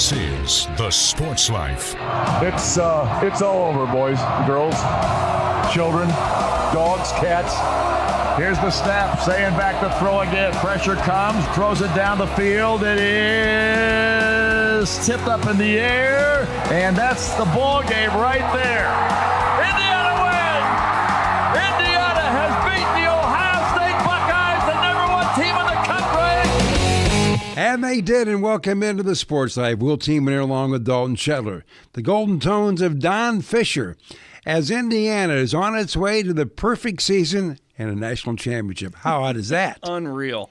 This is The Sports Life. It's all over, boys, girls, children, dogs, cats. Here's the snap, saying back to throw again. Pressure comes, throws it down the field. It is tipped up in the air, and that's the ball game right there. Indiana wins! Indiana has beaten the Ohio State Buckeyes, the #1 team in the country. And they did, and welcome into the Sports Life. Will Team here along with Dalton Shetler. The Golden Tones of Don Fisher, as Indiana is on its way to the perfect season and a national championship. How odd is that? Unreal.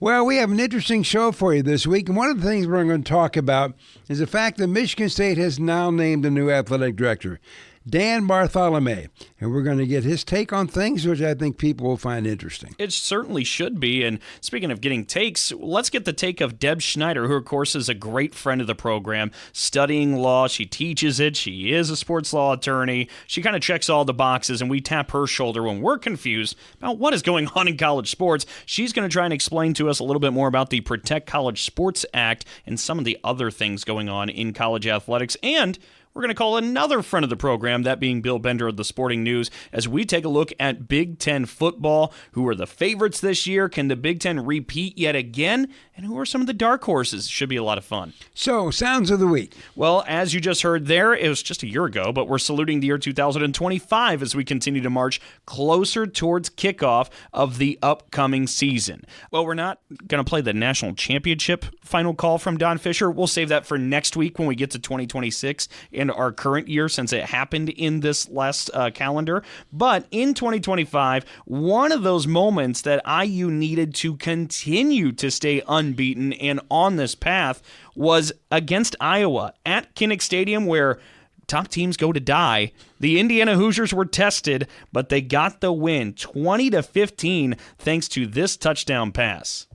Well, we have an interesting show for you this week, and one of the things we're going to talk about is the fact that Michigan State has now named a new athletic director, Dan Bartholomae, and we're going to get his take on things, which I think people will find interesting. It certainly should be. And speaking of getting takes, let's get the take of Deb Schneider, who, of course, is a great friend of the program, studying law. She teaches it. She is a sports law attorney. She kind of checks all the boxes, and we tap her shoulder when we're confused about what is going on in college sports. She's going to try and explain to us a little bit more about the Protect College Sports Act and some of the other things going on in college athletics. And we're going to call another friend of the program, that being Bill Bender of the Sporting News, as we take a look at Big Ten football. Who are the favorites this year? Can the Big Ten repeat yet again? And who are some of the dark horses? Should be a lot of fun. So, sounds of the week. Well, as you just heard there, it was just a year ago, but we're saluting the year 2025 as we continue to march closer towards kickoff of the upcoming season. Well, we're not going to play the national championship final call from Don Fisher. We'll save that for next week when we get to 2026 and our current year, since it happened in this last calendar. But in 2025, one of those moments that IU needed to continue to stay unbeaten and on this path was against Iowa at Kinnick Stadium, where top teams go to die. The Indiana Hoosiers were tested, but they got the win 20-15 thanks to this touchdown pass.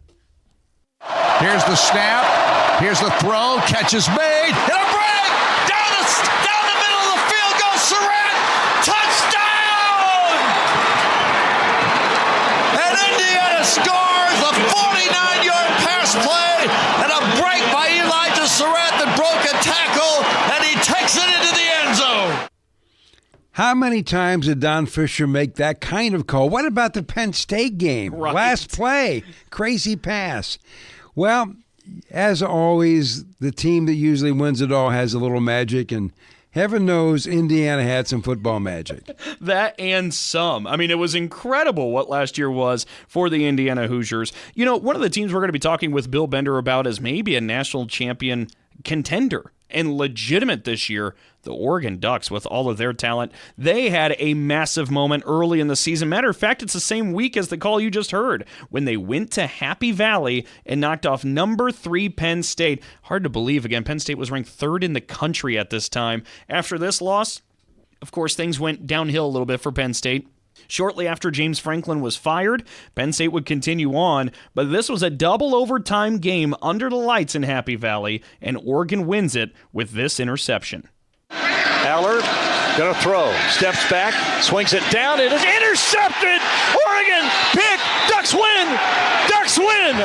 Here's the snap. Here's the throw. Catch is made. And a break! Down the middle of the field goes Surratt. Touchdown! And Indiana scores a 49-yard pass play and a break by Elijah Surratt that broke a tackle, and he takes it into the end zone. How many times did Don Fisher make that kind of call? What about the Penn State game? Right. Last play, crazy pass. Well, as always, the team that usually wins it all has a little magic, and heaven knows Indiana had some football magic. That and some. I mean, it was incredible what last year was for the Indiana Hoosiers. You know, one of the teams we're going to be talking with Bill Bender about as maybe a national champion contender and legitimate this year, the Oregon Ducks, with all of their talent. They had a massive moment early in the season. Matter of fact, it's the same week as the call you just heard, when they went to Happy Valley and knocked off number 3 Penn State. Hard to believe, again, Penn State was ranked 3rd in the country at this time. After this loss, of course, things went downhill a little bit for Penn State. Shortly after James Franklin was fired, Penn State would continue on, but this was a double overtime game under the lights in Happy Valley, and Oregon wins it with this interception. Aller gonna throw, steps back, swings it down, it is intercepted! Oregon pick, Ducks win! Ducks win!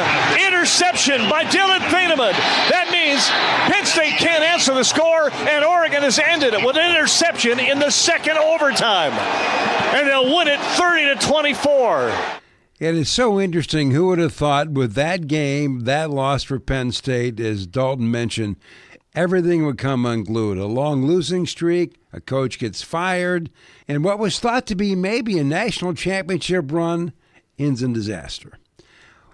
Interception by Dylan Feynman. That means Penn State can't answer the score, and Oregon has ended it with an interception in the second overtime. And they'll win it 30-24. It is so interesting. Who would have thought with that game, that loss for Penn State, as Dalton mentioned, everything would come unglued. A long losing streak, a coach gets fired, and what was thought to be maybe a national championship run ends in disaster.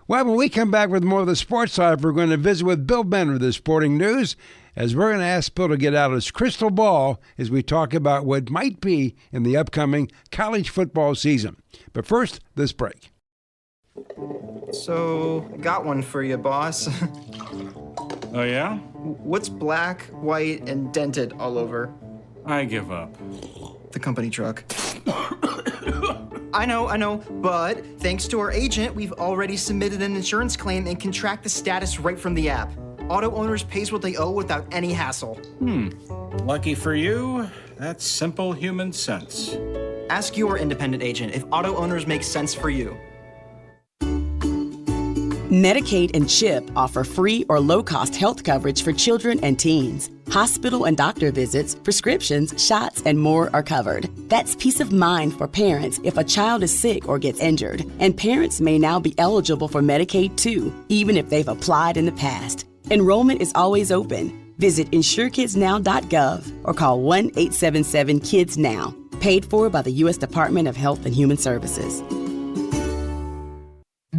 Well, when we come back with more of the Sports Life, we're going to visit with Bill Bender of the Sporting News, as we're going to ask Bill to get out his crystal ball as we talk about what might be in the upcoming college football season. But first, this break. So, got one for you, boss. Oh, yeah? What's black, white, and dented all over? I give up. The company truck. I know, but thanks to our agent, we've already submitted an insurance claim and can track the status right from the app. Auto owners pays what they owe without any hassle. Lucky for you, that's simple human sense. Ask your independent agent if auto owners make sense for you. Medicaid and CHIP offer free or low-cost health coverage for children and teens. Hospital and doctor visits, prescriptions, shots, and more are covered. That's peace of mind for parents if a child is sick or gets injured. And parents may now be eligible for Medicaid too, even if they've applied in the past. Enrollment is always open. Visit insurekidsnow.gov or call 1-877-KIDS-NOW. Paid for by the U.S. Department of Health and Human Services.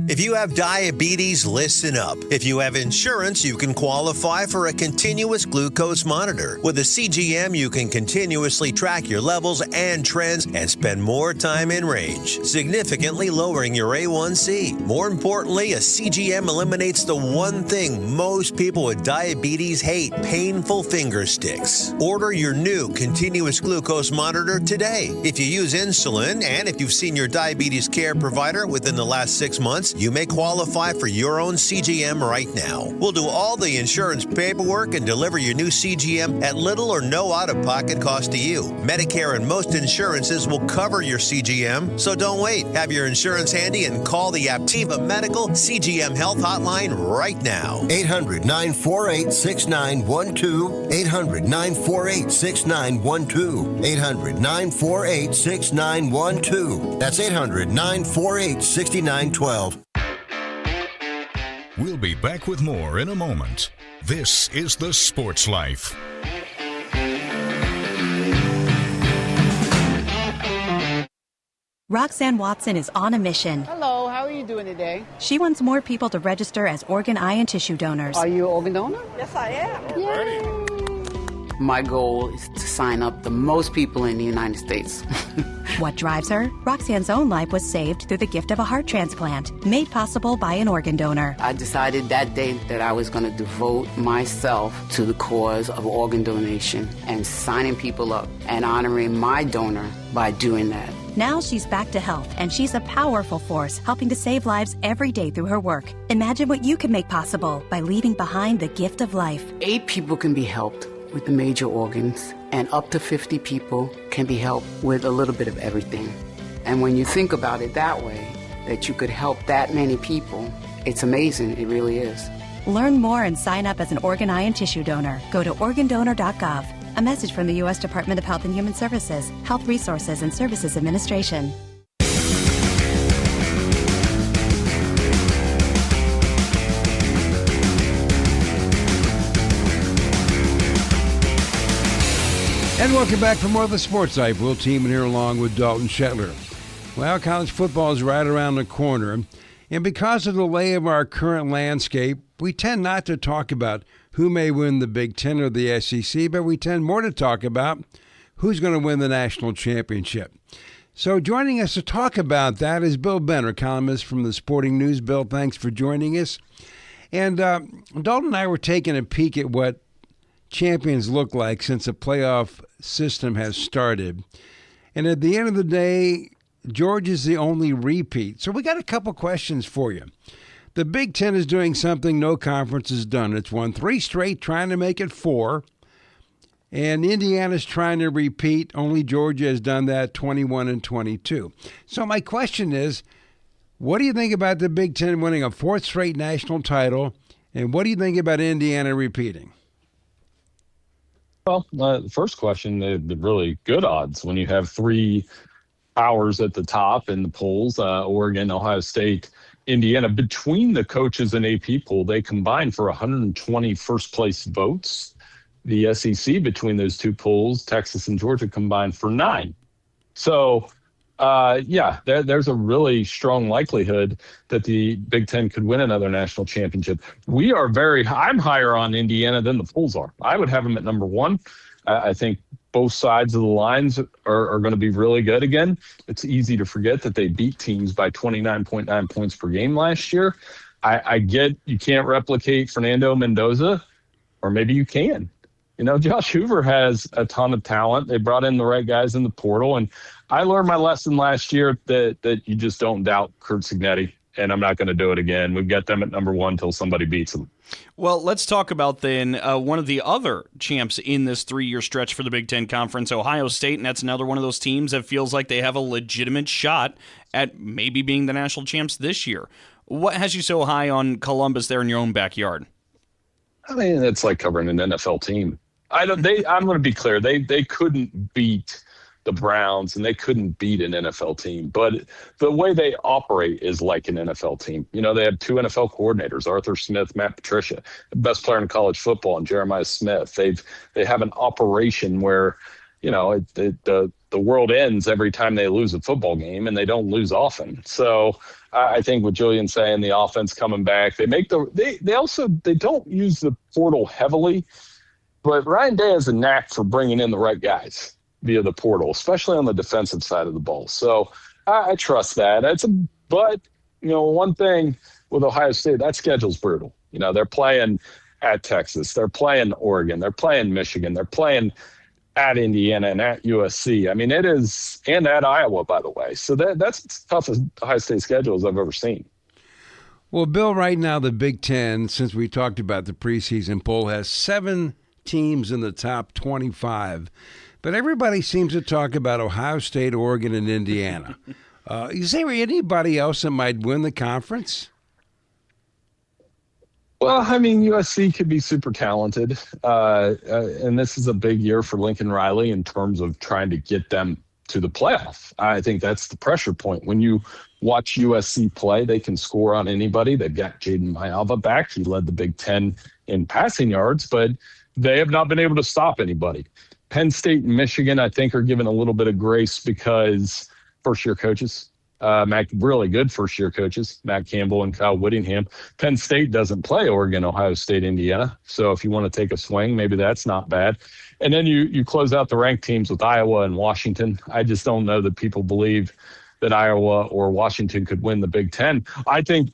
If you have diabetes, listen up. If you have insurance, you can qualify for a continuous glucose monitor. With a CGM, you can continuously track your levels and trends and spend more time in range, significantly lowering your A1C. More importantly, a CGM eliminates the one thing most people with diabetes hate: painful finger sticks. Order your new continuous glucose monitor today. If you use insulin and if you've seen your diabetes care provider within the last 6 months, you may qualify for your own CGM right now. We'll do all the insurance paperwork and deliver your new CGM at little or no out-of-pocket cost to you. Medicare and most insurances will cover your CGM, so don't wait. Have your insurance handy and call the Aptiva Medical CGM Health Hotline right now. 800-948-6912. 800-948-6912. 800-948-6912. That's 800-948-6912. We'll be back with more in a moment. This is The Sports Life. Roxanne Watson is on a mission. Hello, how are you doing today? She wants more people to register as organ, eye, and tissue donors. Are you an organ donor? Yes, I am. Yay. My goal is to sign up the most people in the United States. What drives her? Roxanne's own life was saved through the gift of a heart transplant, made possible by an organ donor. I decided that day that I was going to devote myself to the cause of organ donation and signing people up and honoring my donor by doing that. Now she's back to health, and she's a powerful force helping to save lives every day through her work. Imagine what you can make possible by leaving behind the gift of life. 8 people can be helped with the major organs, and up to 50 people can be helped with a little bit of everything. And when you think about it that way, that you could help that many people, it's amazing. It really is. Learn more and sign up as an organ, eye, and tissue donor. Go to organdonor.gov. A message from the U.S. Department of Health and Human Services, Health Resources and Services Administration. And welcome back for more of the Sports Life. We'll team in here along with Dalton Shetler. Well, college football is right around the corner. And because of the lay of our current landscape, we tend not to talk about who may win the Big Ten or the SEC, but we tend more to talk about who's going to win the national championship. So joining us to talk about that is Bill Benner, columnist from the Sporting News. Bill, thanks for joining us. And Dalton and I were taking a peek at what champions look like since the playoff system has started. And at the end of the day, Georgia's the only repeat. So we got a couple questions for you. The Big Ten is doing something no conference has done. It's won 3 straight, trying to make it 4. And Indiana's trying to repeat. Only Georgia has done that, 21 and 22. So my question is, what do you think about the Big Ten winning a 4th straight national title? And what do you think about Indiana repeating? Well, the first question, the really good odds when you have 3 powers at the top in the polls, Oregon, Ohio State, Indiana. Between the coaches and AP poll, they combined for 120 first-place votes. The SEC, between those 2 polls, Texas and Georgia, combined for 9. So, there's a really strong likelihood that the Big Ten could win another national championship. I'm higher on Indiana than the polls are. I would have them at number 1. I think both sides of the lines are going to be really good again. It's easy to forget that they beat teams by 29.9 points per game last year. I get you can't replicate Fernando Mendoza, or maybe you can. Josh Hoover has a ton of talent. They brought in the right guys in the portal. And I learned my lesson last year that you just don't doubt Curt Cignetti. And I'm not going to do it again. We've got them at number 1 until somebody beats them. Well, let's talk about then one of the other champs in this 3-year stretch for the Big Ten Conference, Ohio State, and that's another one of those teams that feels like they have a legitimate shot at maybe being the national champs this year. What has you so high on Columbus there in your own backyard? I mean, it's like covering an NFL team. I'm going to be clear. They couldn't beat the Browns, and they couldn't beat an NFL team. But the way they operate is like an NFL team. You know, they have 2 NFL coordinators, Arthur Smith, Matt Patricia, the best player in college football, and Jeremiah Smith. They have an operation where, you know, the world ends every time they lose a football game, and they don't lose often. So I think with Julian saying the offense coming back, they don't use the portal heavily, but Ryan Day has a knack for bringing in the right guys via the portal, especially on the defensive side of the ball. So I trust that. But, you know, one thing with Ohio State, that schedule's brutal. You know, they're playing at Texas, they're playing Oregon, they're playing Michigan, they're playing at Indiana and at USC. I mean, it is, and at Iowa, by the way. So that's the toughest Ohio State schedules I've ever seen. Well, Bill, right now the Big Ten, since we talked about the preseason poll, has 7 teams in the top 25. But everybody seems to talk about Ohio State, Oregon, and Indiana. Is there anybody else that might win the conference? Well, I mean, USC could be super talented. And this is a big year for Lincoln Riley in terms of trying to get them to the playoff. I think that's the pressure point. When you watch USC play, they can score on anybody. They've got Jaden Mayava back. He led the Big Ten in passing yards, but they have not been able to stop anybody. Penn State and Michigan, I think, are given a little bit of grace because first-year coaches, really good first-year coaches, Matt Campbell and Kyle Whittingham. Penn State doesn't play Oregon, Ohio State, Indiana. So if you want to take a swing, maybe that's not bad. And then you close out the ranked teams with Iowa and Washington. I just don't know that people believe that Iowa or Washington could win the Big Ten. I think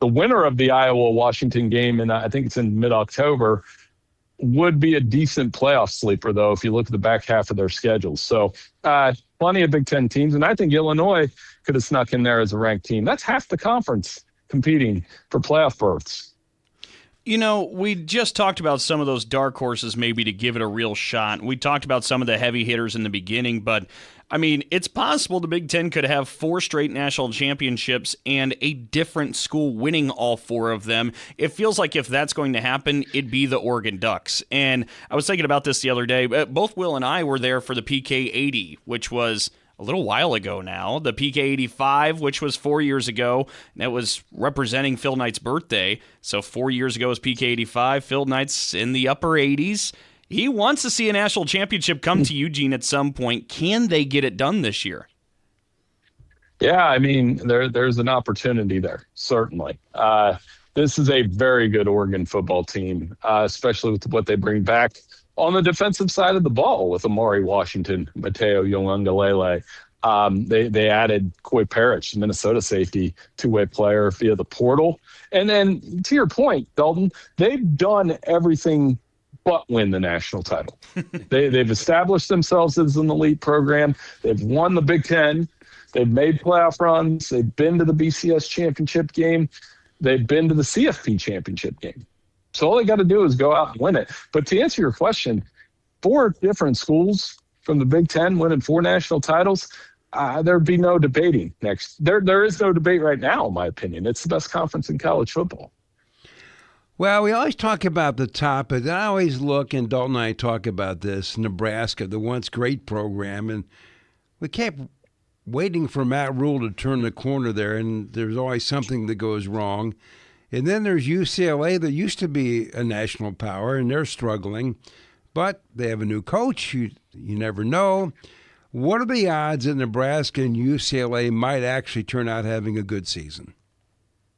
the winner of the Iowa-Washington game, and I think it's in mid-October, would be a decent playoff sleeper, though, if you look at the back half of their schedules. So plenty of Big Ten teams, and I think Illinois could have snuck in there as a ranked team. That's half the conference competing for playoff berths. You know, we just talked about some of those dark horses maybe to give it a real shot. We talked about some of the heavy hitters in the beginning, but I mean, it's possible the Big Ten could have 4 straight national championships and a different school winning all 4 of them. It feels like if that's going to happen, it'd be the Oregon Ducks. And I was thinking about this the other day. Both Will and I were there for the PK 80, which was a little while ago now. The PK 85, which was 4 years ago, and that was representing Phil Knight's birthday. So 4 years ago was PK 85. Phil Knight's in the upper 80s. He wants to see a national championship come to Eugene at some point. Can they get it done this year? Yeah, I mean, there's an opportunity there, certainly. This is a very good Oregon football team, especially with what they bring back on the defensive side of the ball with Amari Washington, Mateo Youngalele. They added Coy Parrish, Minnesota safety, 2-way player via the portal. And then to your point, Dalton, they've done everything but win the national title. They've established themselves as an elite program. They've won the Big Ten. They've made playoff runs. They've been to the BCS championship game. They've been to the CFP championship game. So all they got to do is go out and win it. But to answer your question, 4 different schools from the Big Ten winning 4 national titles, there'd be no debating next. There is no debate right now, in my opinion. It's the best conference in college football. Well, we always talk about the top, but I always look, and Dalton and I talk about this, Nebraska, the once great program, and we kept waiting for Matt Rule to turn the corner there, and there's always something that goes wrong. And then there's UCLA that used to be a national power, and they're struggling, but they have a new coach. You never know. What are the odds that Nebraska and UCLA might actually turn out having a good season?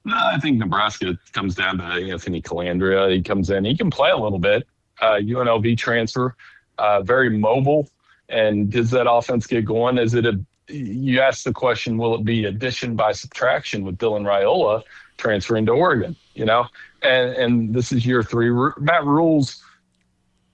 I think Nebraska comes down to Anthony Calandria. He comes in. He can play a little bit. UNLV transfer, very mobile, and does that offense get going? You asked the question, will it be addition by subtraction with Dylan Raiola transferring to Oregon? You know, and this is year 3. Matt Rule's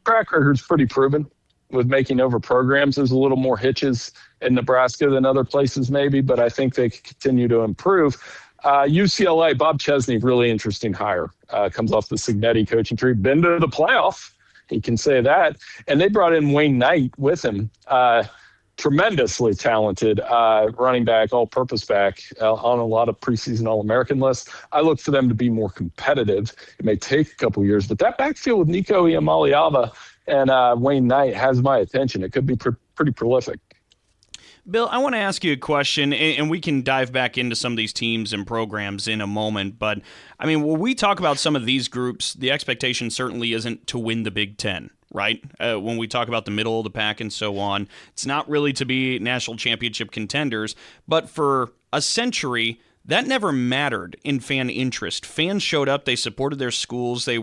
track record's pretty proven with making over programs. There's a little more hitches in Nebraska than other places maybe, but I think they can continue to improve. UCLA, Bob Chesney, really interesting hire. Comes off the Signetti coaching tree. Been to the playoff, he can say that. And they brought in Wayne Knight with him tremendously talented running back, all-purpose back on a lot of preseason All-American lists. I look for them to be more competitive. It may take a couple years, but that backfield with Nico Iamaleava and Wayne Knight has my attention. It could be pretty prolific. Bill, I want to ask you a question, and we can dive back into some of these teams and programs in a moment. But, I mean, when we talk about some of these groups, the expectation certainly isn't to win the Big Ten, right? When we talk about the middle of the pack and so on, it's not really to be national championship contenders. But for a century, that never mattered in fan interest. Fans showed up, they supported their schools, they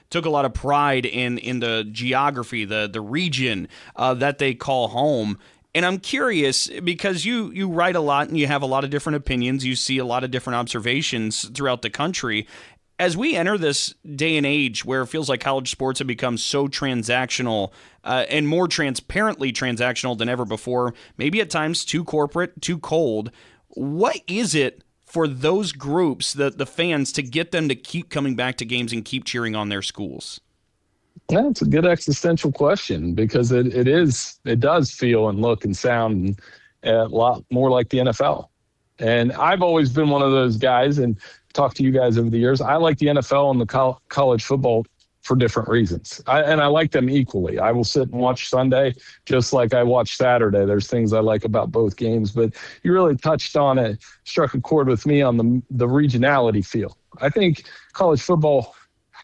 took a lot of pride in the geography, the region that they call home. And I'm curious, because you write a lot and you have a lot of different opinions, you see a lot of different observations throughout the country. As we enter this day and age where it feels like college sports have become so transactional and more transparently transactional than ever before, maybe at times too corporate, too cold, what is it for those groups, the fans, to get them to keep coming back to games and keep cheering on their schools? That's a good existential question, because it does feel and look and sound a lot more like the NFL. And I've always been one of those guys, and talked to you guys over the years. I like the NFL and the college football for different reasons. I like them equally. I will sit and watch Sunday just like I watch Saturday. There's things I like about both games, but you really touched on it, struck a chord with me on the regionality feel. I think college football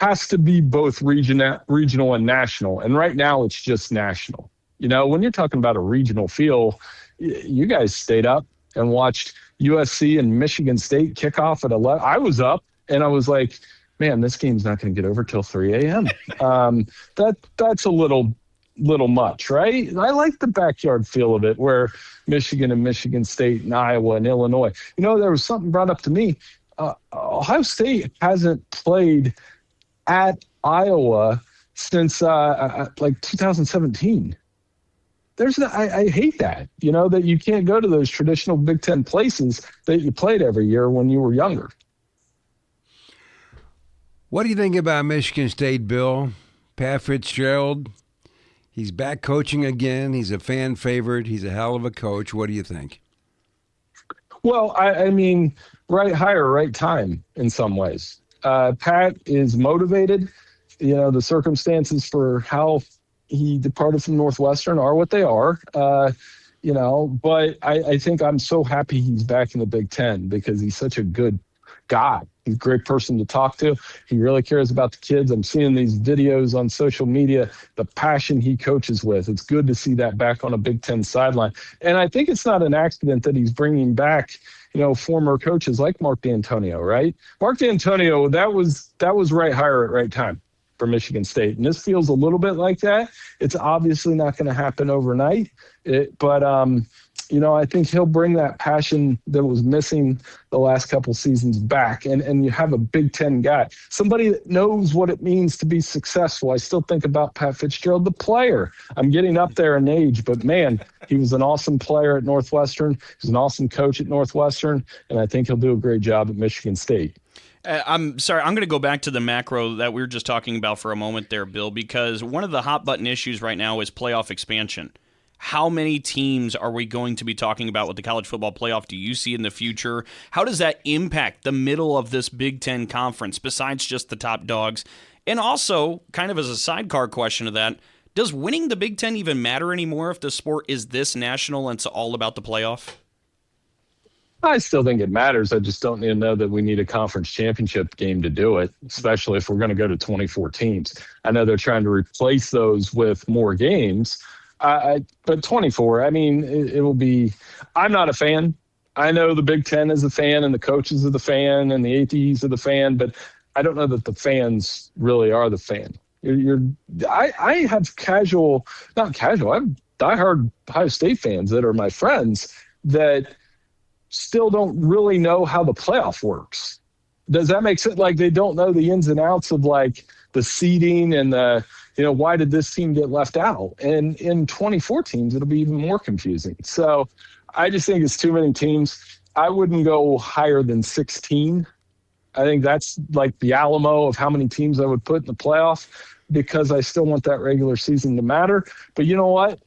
has to be both regional and national. And right now it's just national. You know, when you're talking about a regional feel, you guys stayed up and watched USC and Michigan State kickoff at 11. I was up and I was like, man, this game's not going to get over till 3 a.m. That's a little much, right? I like the backyard feel of it, where Michigan and Michigan State and Iowa and Illinois. You know, there was something brought up to me. Ohio State hasn't played at Iowa since like 2017. I hate that, you know, that you can't go to those traditional Big Ten places that you played every year when you were younger. What do you think about Michigan State, Bill? Pat Fitzgerald, he's back coaching again. He's a fan favorite. He's a hell of a coach. What do you think? Well, I mean, right hire, right time in some ways. Pat is motivated. You know, the circumstances for how he departed from Northwestern are what they are, you know, but I think I'm so happy he's back in the Big Ten, because he's such a good guy. He's a great person to talk to. He really cares about the kids. I'm seeing these videos on social media, the passion he coaches with. It's good to see that back on a Big Ten sideline. And I think it's not an accident that he's bringing back, you know, former coaches like Mark D'Antonio, right? Mark D'Antonio, that was right hire at right time for Michigan State. And this feels a little bit like that. It's obviously not going to happen overnight, but you know, I think he'll bring that passion that was missing the last couple seasons back. And you have a Big Ten guy, somebody that knows what it means to be successful. I still think about Pat Fitzgerald, the player. I'm getting up there in age, but man, he was an awesome player at Northwestern. He's an awesome coach at Northwestern, and I think he'll do a great job at Michigan State. I'm sorry, I'm going to go back to the macro that we were just talking about for a moment there, Bill, because one of the hot button issues right now is playoff expansion. How many teams are we going to be talking about with the college football playoff do you see in the future? How does that impact the middle of this Big Ten conference besides just the top dogs? And also, kind of as a sidecar question to that, does winning the Big Ten even matter anymore if the sport is this national and it's all about the playoff? I still think it matters. I just don't know that we need a conference championship game to do it, especially if we're going to go to 24 teams. I know they're trying to replace those with more games. But 24, I mean, it will be – I'm not a fan. I know the Big Ten is a fan and the coaches are the fan and the ATs are the fan, but I don't know that the fans really are the fan. I have not casual, I have diehard Ohio State fans that are my friends that still don't really know how the playoff works. Does that make sense? Like, they don't know the ins and outs of, like, the seeding and the – you know, why did this team get left out? And in 24 teams, it'll be even more confusing. So I just think it's too many teams. I wouldn't go higher than 16. I think that's like the Alamo of how many teams I would put in the playoff, because I still want that regular season to matter. But you know what?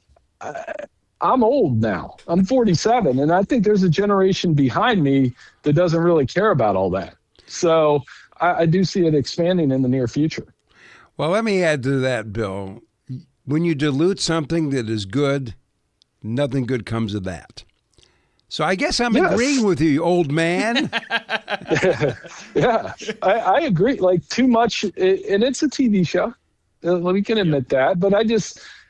I'm old now. I'm 47, and I think there's a generation behind me that doesn't really care about all that. So I do see it expanding in the near future. Well, let me add to that, Bill. When you dilute something that is good, nothing good comes of that. So I guess I'm agreeing with you, old man. Yeah, I agree. Like, too much, and it's a TV show. We can admit that. But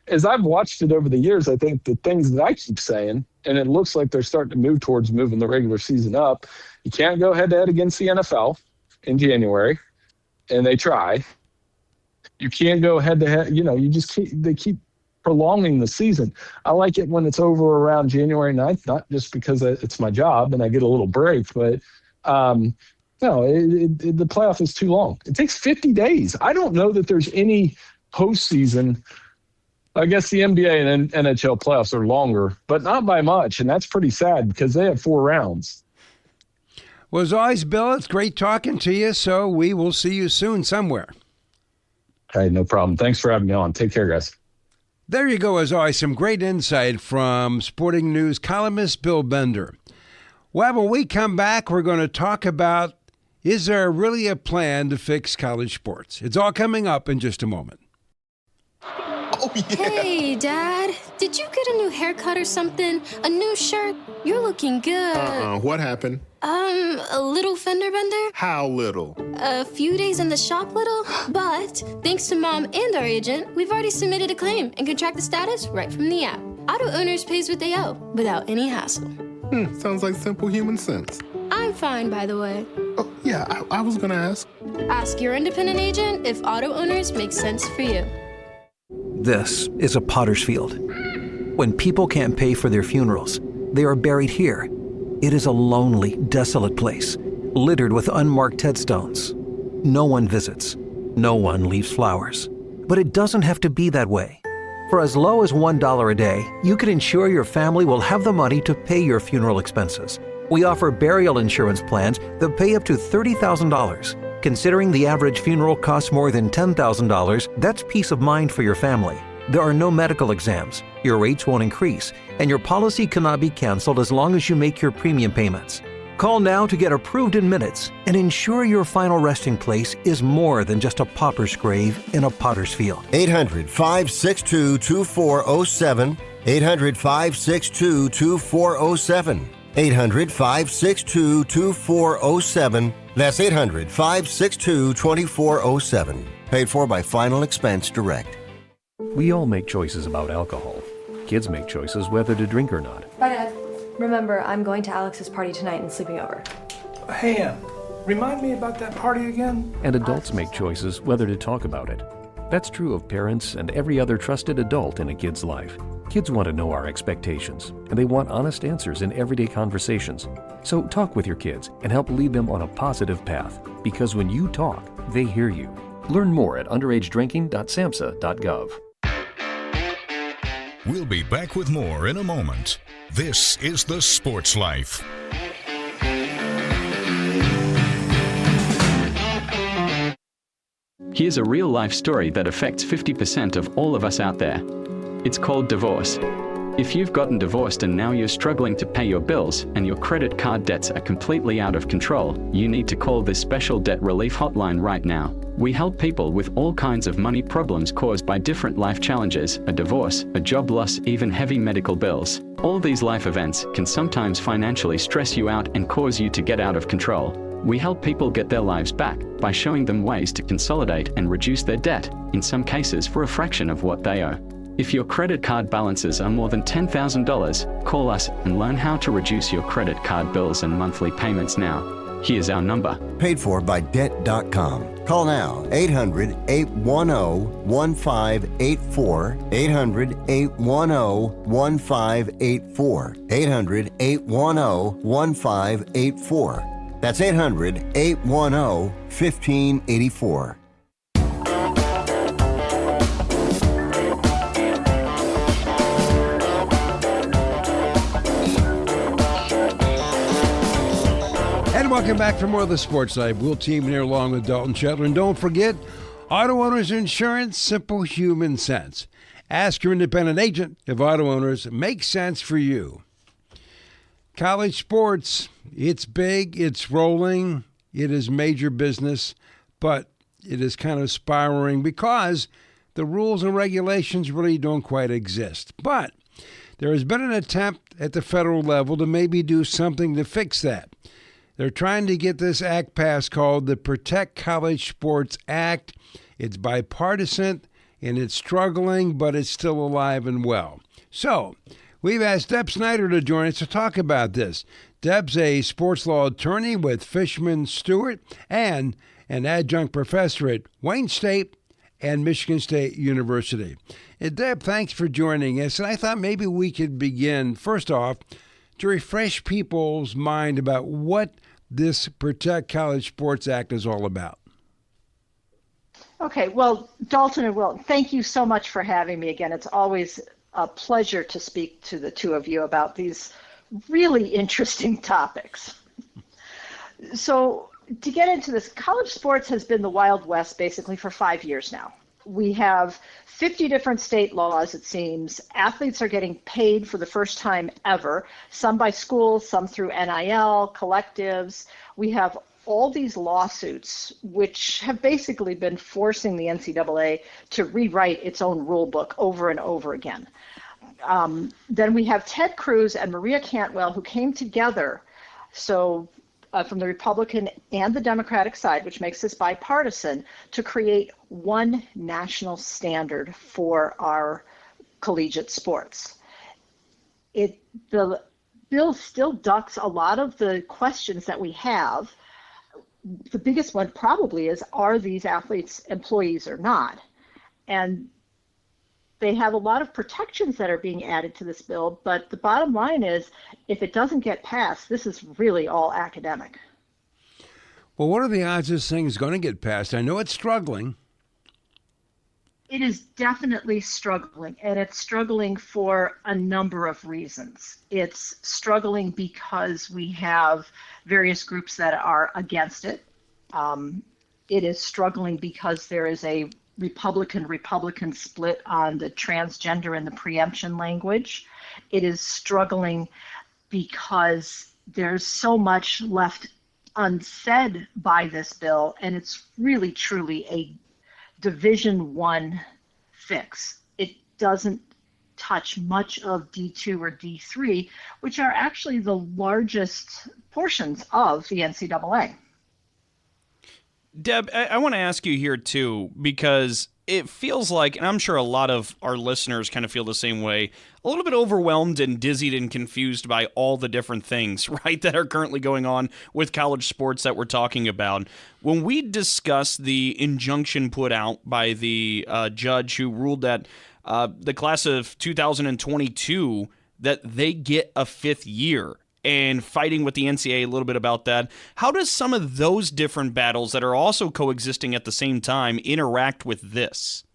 as I've watched it over the years, I think the things that I keep saying, and it looks like they're starting to move towards moving the regular season up. You can't go head-to-head against the NFL in January, and they try. You can't go head-to-head. You just they keep prolonging the season. I like it when it's over around January 9th, not just because it's my job and I get a little break, but no, the playoff is too long. It takes 50 days. I don't know that there's any postseason. I guess the NBA and NHL playoffs are longer, but not by much, and that's pretty sad because they have 4 rounds. Well, as always, Bill, it's great talking to you, so we will see you soon somewhere. Hey, no problem. Thanks for having me on. Take care, guys. There you go, as always, some great insight from Sporting News columnist Bill Bender. Well, when we come back, we're going to talk about, is there really a plan to fix college sports? It's all coming up in just a moment. Oh, yeah. Hey, Dad. Did you get a new haircut or something? A new shirt? You're looking good. What happened? A little fender bender? How little? A few days in the shop little. But thanks to Mom and our agent, we've already submitted a claim and can track the status right from the app. Auto owners pays what they owe without any hassle. Sounds like simple human sense. I'm fine, by the way. Oh, yeah, I was gonna ask. Ask your independent agent if auto owners make sense for you. This is a potter's field. When people can't pay for their funerals, they are buried here. It is a lonely, desolate place, littered with unmarked headstones. No one visits. No one leaves flowers. But it doesn't have to be that way. For as low as $1 a day, you can ensure your family will have the money to pay your funeral expenses. We offer burial insurance plans that pay up to $30,000. Considering the average funeral costs more than $10,000, that's peace of mind for your family. There are no medical exams, your rates won't increase, and your policy cannot be canceled as long as you make your premium payments. Call now to get approved in minutes and ensure your final resting place is more than just a pauper's grave in a potter's field. 800-562-2407. 800-562-2407. 800-562-2407. That's 800-562-2407. Paid for by Final Expense Direct. We all make choices about alcohol. Kids make choices whether to drink or not. Bye, Dad. Remember, I'm going to Alex's party tonight and sleeping over. Hey, remind me about that party again? And adults make choices whether to talk about it. That's true of parents and every other trusted adult in a kid's life. Kids want to know our expectations, and they want honest answers in everyday conversations. So talk with your kids and help lead them on a positive path, because when you talk, they hear you. Learn more at underagedrinking.samhsa.gov. We'll be back with more in a moment. This is The Sports Life. Here's a real-life story that affects 50% of all of us out there. It's called divorce. If you've gotten divorced and now you're struggling to pay your bills and your credit card debts are completely out of control, you need to call this special debt relief hotline right now. We help people with all kinds of money problems caused by different life challenges, a divorce, a job loss, even heavy medical bills. All these life events can sometimes financially stress you out and cause you to get out of control. We help people get their lives back by showing them ways to consolidate and reduce their debt, in some cases for a fraction of what they owe. If your credit card balances are more than $10,000, call us and learn how to reduce your credit card bills and monthly payments now. Here's our number. Paid for by Debt.com. Call now, 800-810-1584, 800-810-1584, 800-810-1584. That's 800-810-1584. And welcome back for more of the Sports Life. We'll team here along with Dalton Shetler. And don't forget, auto owners insurance, simple human sense. Ask your independent agent if auto owners make sense for you. College sports, it's big, it's rolling, it is major business, but it is kind of spiraling because the rules and regulations really don't quite exist. But there has been an attempt at the federal level to maybe do something to fix that. They're trying to get this act passed called the Protect College Sports Act. It's bipartisan and it's struggling, but it's still alive and well. So we've asked Deb Schneider to join us to talk about this. Deb's a sports law attorney with Fishman Stewart and an adjunct professor at Wayne State and Michigan State University. And Deb, thanks for joining us. And I thought maybe we could begin, first off, to refresh people's mind about what this Protect College Sports Act is all about. Okay, well, Dalton and Will, thank you so much for having me again. It's always a pleasure to speak to the two of you about these really interesting topics. So to get into this, college sports has been the Wild West basically for 5 years now. We have 50 different state laws, it seems. Athletes are getting paid for the first time ever, some by schools, some through NIL, collectives. We have all these lawsuits, which have basically been forcing the NCAA to rewrite its own rule book over and over again. Then we have Ted Cruz and Maria Cantwell, who came together from the Republican and the Democratic side, which makes this bipartisan, to create one national standard for our collegiate sports. The bill still ducks a lot of the questions that we have. The biggest one probably is, are these athletes employees or not? And they have a lot of protections that are being added to this bill, but the bottom line is, if it doesn't get passed, this is really all academic. Well, what are the odds this thing is going to get passed? I know it's struggling. It is definitely struggling, and it's struggling for a number of reasons. It's struggling because we have various groups that are against it. It is struggling because there is a Republican split on the transgender and the preemption language. It is struggling because there's so much left unsaid by this bill, and it's really truly a Division I fix. It doesn't touch much of D2 or D3, which are actually the largest portions of the NCAA. Deb, I want to ask you here too, because it feels like, and I'm sure a lot of our listeners kind of feel the same way, a little bit overwhelmed and dizzied and confused by all the different things, right, that are currently going on with college sports that we're talking about. When we discuss the injunction put out by the judge who ruled that the class of 2022, that they get a fifth year, and fighting with the NCAA a little bit about that, how does some of those different battles that are also coexisting at the same time interact with this?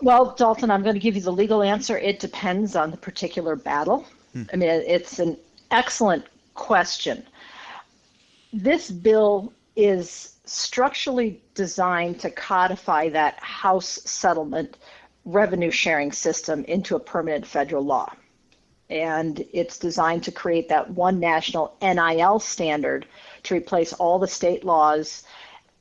Well, Dalton, I'm going to give you the legal answer. It depends on the particular battle. I mean, it's an excellent question. This bill is structurally designed to codify that House settlement revenue sharing system into a permanent federal law. And it's designed to create that one national NIL standard to replace all the state laws.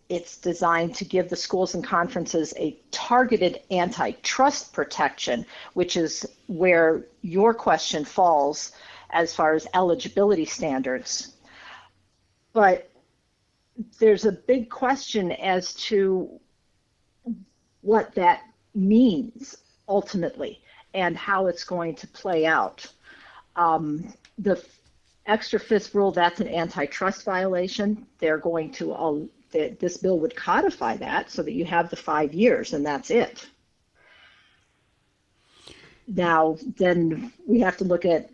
It's designed to give the schools and conferences a targeted antitrust protection, which is where your question falls as far as eligibility standards. But there's a big question as to what that means ultimately and how it's going to play out. The extra fifth rule, that's an antitrust violation. They're going to, this bill would codify that so that you have the 5 years and that's it. Now, then we have to look at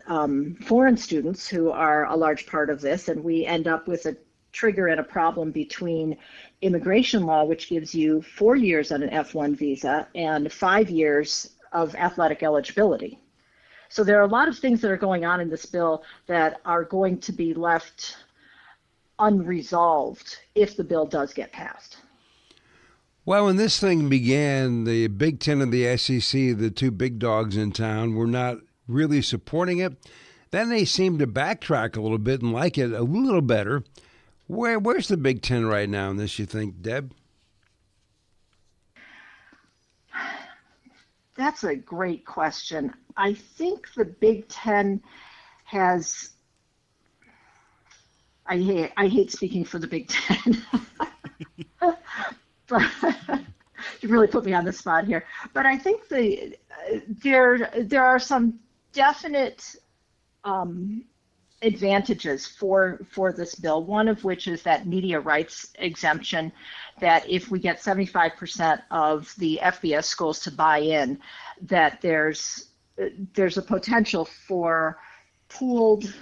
foreign students who are a large part of this, and we end up with a trigger and a problem between immigration law, which gives you 4 years on an F1 visa and 5 years of athletic eligibility. So there are a lot of things that are going on in this bill that are going to be left unresolved if the bill does get passed. Well, when this thing began, the Big Ten and the SEC, the two big dogs in town, were not really supporting it. Then they seemed to backtrack a little bit and like it a little better. Where's the Big Ten right now in this, you think, Deb? That's a great question. I think the Big Ten has, I hate speaking for the Big Ten, but you really put me on the spot here. But I think there are some definite advantages for this bill, one of which is that media rights exemption, that if we get 75% of the FBS schools to buy in, that there's a potential for pooled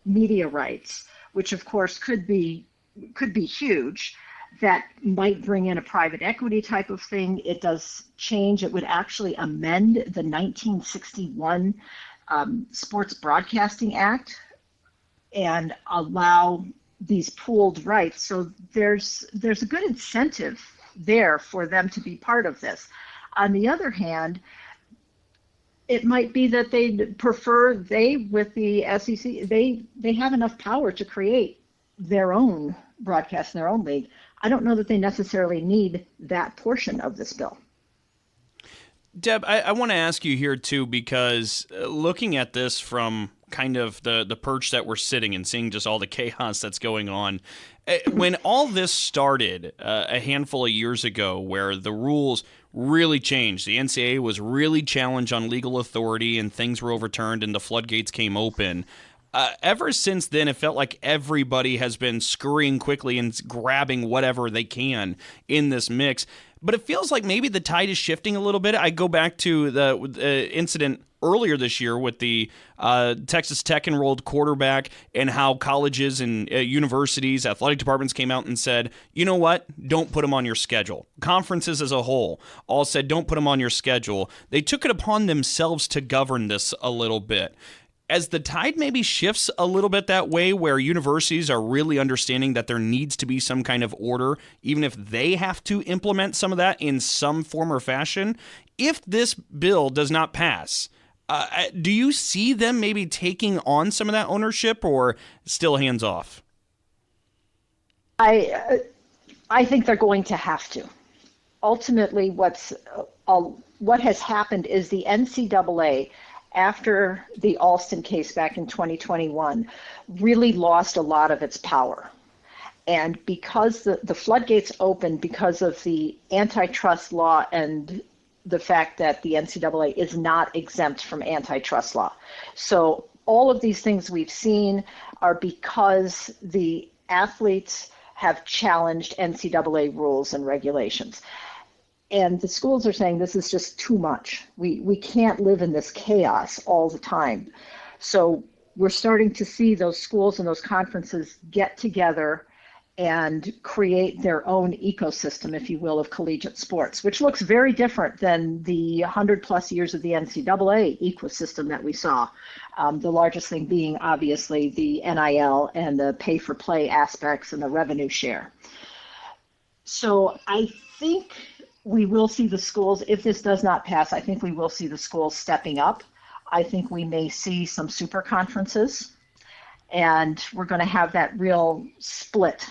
media rights, which of course could be huge. That might bring in a private equity type of thing. It does change. It would actually amend the 1961 Sports Broadcasting Act and allow these pooled rights. So there's a good incentive there for them to be part of this. On the other hand, it might be that they'd prefer with the SEC, they have enough power to create their own broadcast in their own league. I don't know that they necessarily need that portion of this bill. Deb, I want to ask you here too, because looking at this from kind of the perch that we're sitting and seeing just all the chaos that's going on, when all this started a handful of years ago, where the rules really changed, the NCAA was really challenged on legal authority and things were overturned and the floodgates came open. Ever since then, it felt like everybody has been scurrying quickly and grabbing whatever they can in this mix. But it feels like maybe the tide is shifting a little bit. I go back to the incident earlier this year with the Texas Tech enrolled quarterback and how colleges and universities, athletic departments came out and said, you know what, don't put them on your schedule. Conferences as a whole all said, don't put them on your schedule. They took it upon themselves to govern this a little bit. As the tide maybe shifts a little bit that way, where universities are really understanding that there needs to be some kind of order, even if they have to implement some of that in some form or fashion, if this bill does not pass, do you see them maybe taking on some of that ownership, or still hands off? I think they're going to have to. Ultimately, what has happened is the NCAA, after the Alston case back in 2021, really lost a lot of its power. And because the floodgates opened because of the antitrust law and the fact that the NCAA is not exempt from antitrust law. So all of these things we've seen are because the athletes have challenged NCAA rules and regulations. And the schools are saying this is just too much. We can't live in this chaos all the time. So we're starting to see those schools and those conferences get together and create their own ecosystem, if you will, of collegiate sports, which looks very different than the 100+ years of the NCAA ecosystem that we saw. The largest thing being obviously the NIL and the pay-for-play aspects and the revenue share. So I think we will see the schools, if this does not pass, I think we will see the schools stepping up. I think we may see some super conferences, and we're going to have that real split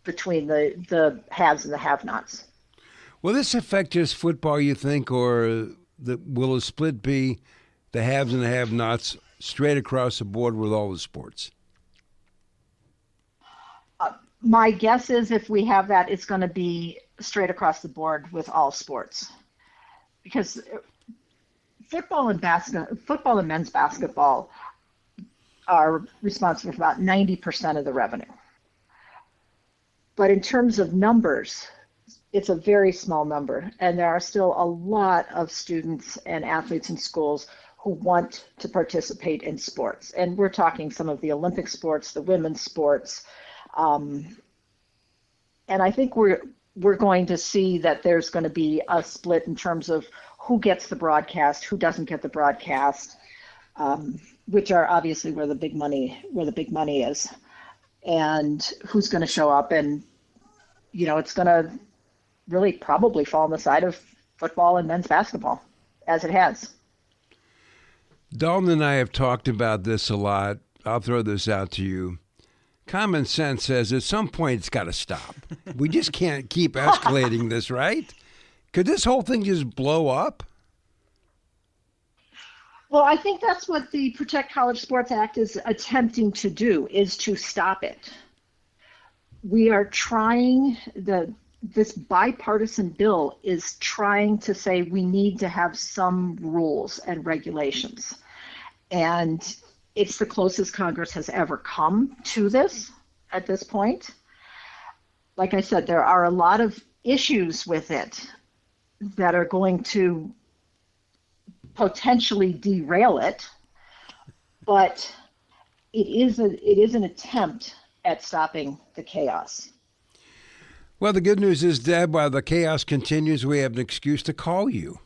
between the haves and the have-nots. Will this affect just football, you think, or will a split be the haves and the have-nots straight across the board with all the sports? My guess is if we have that, it's going to be straight across the board with all sports, because football and men's basketball are responsible for about 90% of the revenue. But in terms of numbers, it's a very small number, and there are still a lot of students and athletes in schools who want to participate in sports. And we're talking some of the Olympic sports, the women's sports, and I think we're going to see that there's going to be a split in terms of who gets the broadcast, who doesn't get the broadcast, which are obviously where the big money is, and who's going to show up. And it's going to really probably fall on the side of football and men's basketball, as it has. Dalton and I have talked about this a lot. I'll throw this out to you. Common sense says at some point it's got to stop. We just can't keep escalating this, right? Could this whole thing just blow up? Well, I think that's what the Protect College Sports Act is attempting to do, is to stop it. We are trying, this bipartisan bill is trying to say we need to have some rules and regulations. And it's the closest Congress has ever come to this at this point. Like I said, there are a lot of issues with it that are going to potentially derail it, but it is an attempt at stopping the chaos. Well, the good news is, Deb, while the chaos continues, we have an excuse to call you.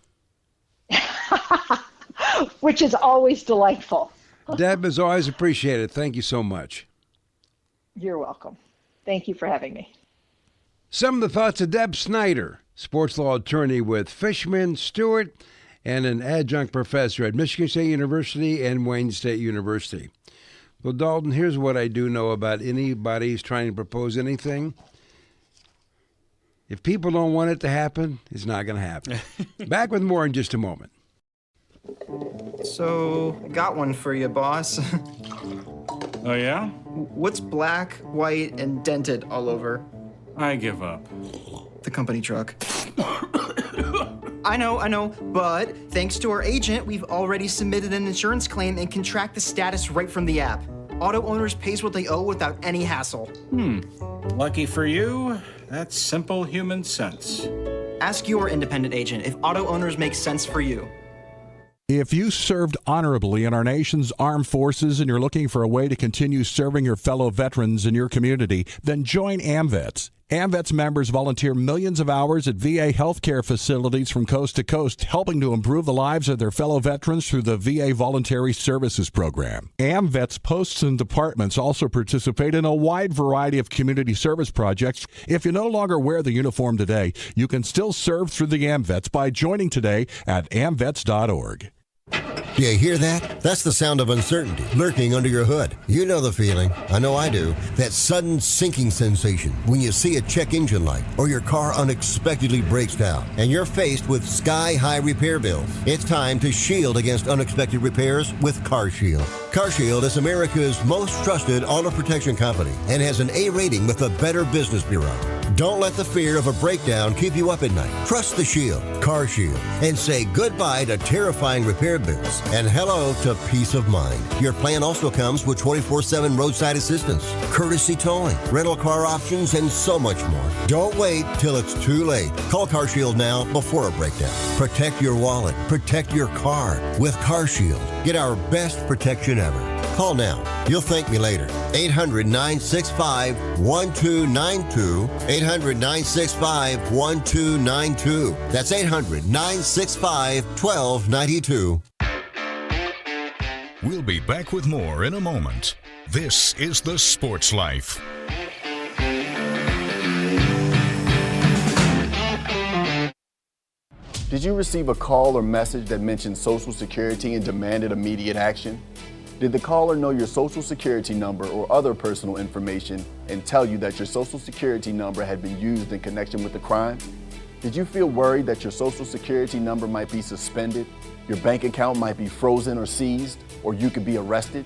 Which is always delightful. Deb, is always appreciated. Thank you so much. You're welcome. Thank you for having me. Some of the thoughts of Deb Schneider, sports law attorney with Fishman Stewart and an adjunct professor at Michigan State University and Wayne State University. Well, Dalton, here's what I do know about anybody who's trying to propose anything. If people don't want it to happen, it's not going to happen. Back with more in just a moment. So, I got one for you, boss. Oh, yeah? What's black, white, and dented all over? I give up. The company truck. I know, but thanks to our agent, we've already submitted an insurance claim and can track the status right from the app. Auto owners pays what they owe without any hassle. Lucky for you, that's simple human sense. Ask your independent agent if auto owners make sense for you. If you served honorably in our nation's armed forces and you're looking for a way to continue serving your fellow veterans in your community, then join AMVETS. AMVETS members volunteer millions of hours at VA healthcare facilities from coast to coast, helping to improve the lives of their fellow veterans through the VA Voluntary Services Program. AMVETS posts and departments also participate in a wide variety of community service projects. If you no longer wear the uniform today, you can still serve through the AMVETS by joining today at amvets.org. Do you hear that? That's the sound of uncertainty lurking under your hood. You know the feeling. I know I do. That sudden sinking sensation when you see a check engine light or your car unexpectedly breaks down and you're faced with sky-high repair bills. It's time to shield against unexpected repairs with CarShield. CarShield is America's most trusted auto protection company and has an A rating with the Better Business Bureau. Don't let the fear of a breakdown keep you up at night. Trust the Shield, CarShield, and say goodbye to terrifying repair bills and hello to peace of mind. Your plan also comes with 24/7 roadside assistance, courtesy towing, rental car options, and so much more. Don't wait till it's too late. Call CarShield now before a breakdown. Protect your wallet. Protect your car with CarShield. Get our best protection ever. Call now. You'll thank me later. 800-965-1292. 800-965-1292. That's 800-965-1292. We'll be back with more in a moment. This is The Sports Life. Did you receive a call or message that mentioned Social Security and demanded immediate action? Did the caller know your Social Security number or other personal information and tell you that your Social Security number had been used in connection with the crime? Did you feel worried that your Social Security number might be suspended, your bank account might be frozen or seized, or you could be arrested?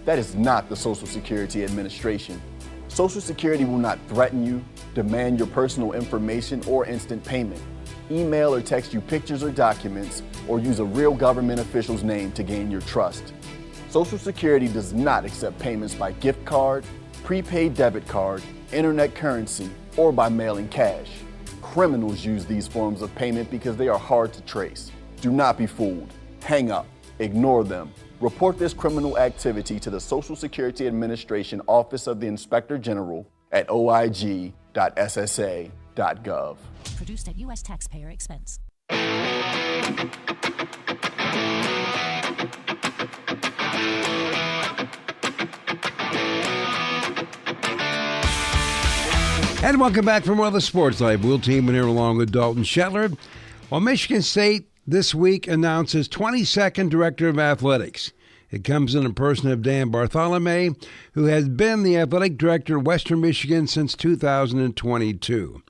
That is not the Social Security Administration. Social Security will not threaten you, demand your personal information, or instant payment, email or text you pictures or documents, or use a real government official's name to gain your trust. Social Security does not accept payments by gift card, prepaid debit card, internet currency, or by mailing cash. Criminals use these forms of payment because they are hard to trace. Do not be fooled. Hang up. Ignore them. Report this criminal activity to the Social Security Administration Office of the Inspector General at oig.ssa.gov. Produced at U.S. taxpayer expense. And welcome back for more of the Sports Life. Will Teeman here along with Dalton Shetler. Well, Michigan State this week announces 22nd Director of Athletics. It comes in the person of Dan Bartholomae, who has been the Athletic Director of Western Michigan since 2022.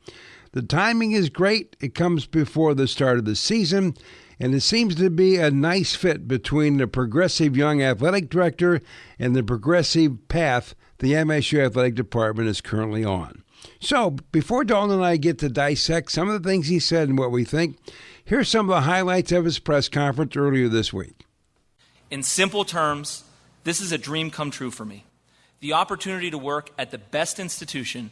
The timing is great. It comes before the start of the season, and it seems to be a nice fit between the progressive young athletic director and the progressive path the MSU Athletic Department is currently on. So, before Dalton and I get to dissect some of the things he said and what we think, here's some of the highlights of his press conference earlier this week. In simple terms, this is a dream come true for me. The opportunity to work at the best institution,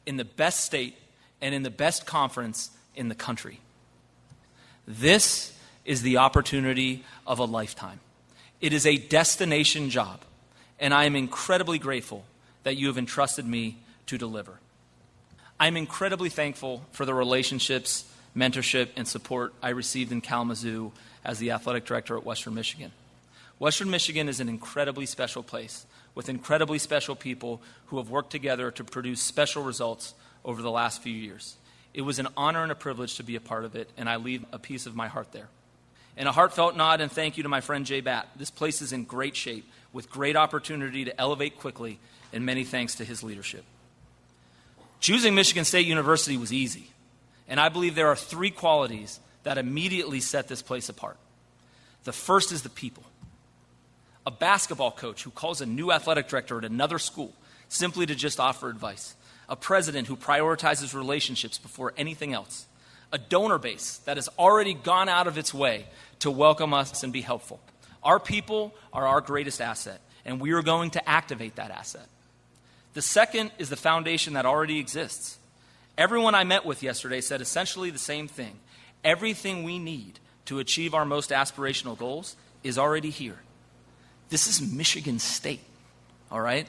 in the best state, and in the best conference in the country. This is the opportunity of a lifetime. It is a destination job, and I am incredibly grateful that you have entrusted me to deliver. I'm incredibly thankful for the relationships, mentorship, and support I received in Kalamazoo as the athletic director at Western Michigan. Western Michigan is an incredibly special place with incredibly special people who have worked together to produce special results over the last few years. It was an honor and a privilege to be a part of it, and I leave a piece of my heart there. And a heartfelt nod and thank you to my friend Jay Batt. This place is in great shape with great opportunity to elevate quickly, and many thanks to his leadership. Choosing Michigan State University was easy, and I believe there are three qualities that immediately set this place apart. The first is the people. A basketball coach who calls a new athletic director at another school simply to just offer advice. A president who prioritizes relationships before anything else. A donor base that has already gone out of its way to welcome us and be helpful. Our people are our greatest asset, and we are going to activate that asset. The second is the foundation that already exists. Everyone I met with yesterday said essentially the same thing. Everything we need to achieve our most aspirational goals is already here. This is Michigan State, all right?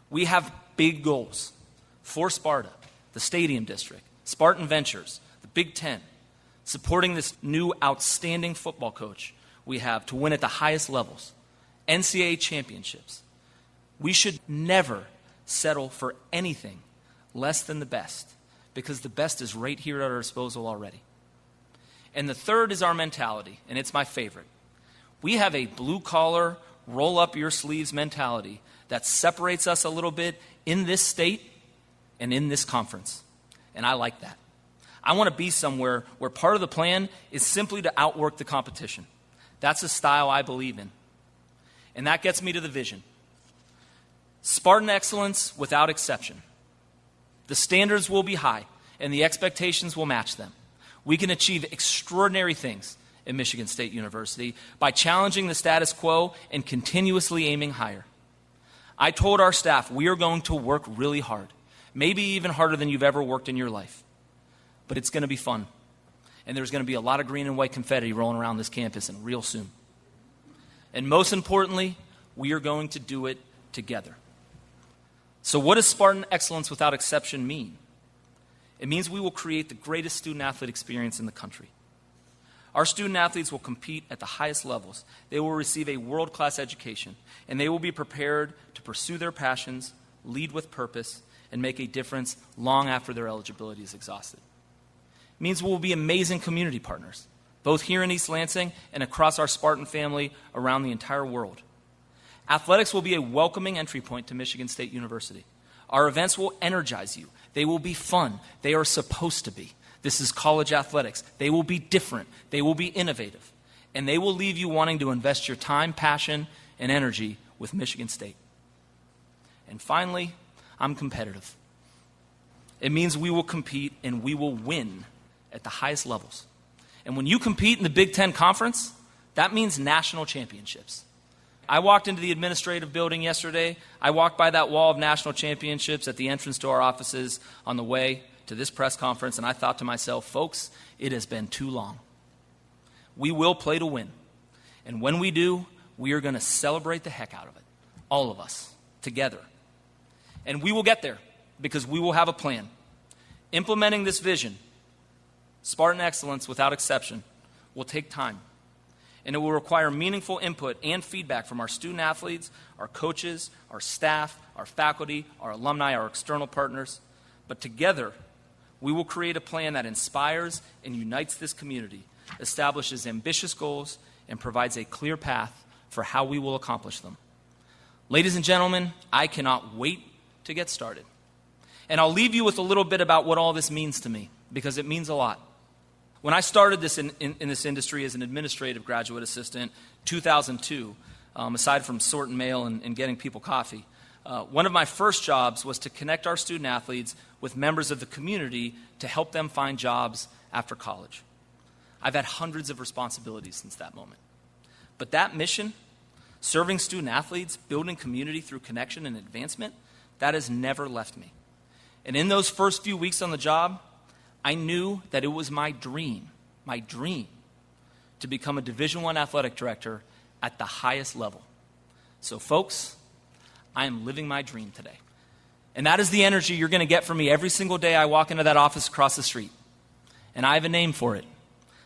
We have big goals for Sparta, the Stadium District, Spartan Ventures, the Big Ten, supporting this new outstanding football coach we have to win at the highest levels, NCAA championships. We should never settle for anything less than the best, because the best is right here at our disposal already. And the third is our mentality, and it's my favorite. We have a blue-collar, roll-up-your-sleeves mentality that separates us a little bit in this state and in this conference. And I like that. I want to be somewhere where part of the plan is simply to outwork the competition. That's a style I believe in. And that gets me to the vision. Spartan excellence without exception. The standards will be high, and the expectations will match them. We can achieve extraordinary things at Michigan State University by challenging the status quo and continuously aiming higher. I told our staff we are going to work really hard, maybe even harder than you've ever worked in your life. But it's going to be fun. And there's going to be a lot of green and white confetti rolling around this campus and real soon. And most importantly, we are going to do it together. So what does Spartan excellence without exception mean? It means we will create the greatest student-athlete experience in the country. Our student-athletes will compete at the highest levels. They will receive a world-class education, and they will be prepared to pursue their passions, lead with purpose, and make a difference long after their eligibility is exhausted. It means we will be amazing community partners, both here in East Lansing and across our Spartan family around the entire world. Athletics will be a welcoming entry point to Michigan State University. Our events will energize you. They will be fun. They are supposed to be. This is college athletics. They will be different. They will be innovative. And they will leave you wanting to invest your time, passion, and energy with Michigan State. And finally, I'm competitive. It means we will compete and we will win at the highest levels. And when you compete in the Big Ten Conference, that means national championships. I walked into the administrative building yesterday. I walked by that wall of national championships at the entrance to our offices on the way to this press conference, and I thought to myself, folks, it has been too long. We will play to win. And when we do, we are going to celebrate the heck out of it. All of us, together. And we will get there because we will have a plan. Implementing this vision, Spartan excellence without exception, will take time. And it will require meaningful input and feedback from our student athletes, our coaches, our staff, our faculty, our alumni, our external partners. But together, we will create a plan that inspires and unites this community, establishes ambitious goals, and provides a clear path for how we will accomplish them. Ladies and gentlemen, I cannot wait to get started. And I'll leave you with a little bit about what all this means to me, because it means a lot. When I started this in this industry as an administrative graduate assistant, 2002, aside from sorting mail and getting people coffee, one of my first jobs was to connect our student athletes with members of the community to help them find jobs after college. I've had hundreds of responsibilities since that moment. But that mission, serving student athletes, building community through connection and advancement, that has never left me. And in those first few weeks on the job, I knew that it was my dream to become a Division I athletic director at the highest level. So folks, I am living my dream today. And that is the energy you're going to get from me every single day I walk into that office across the street. And I have a name for it.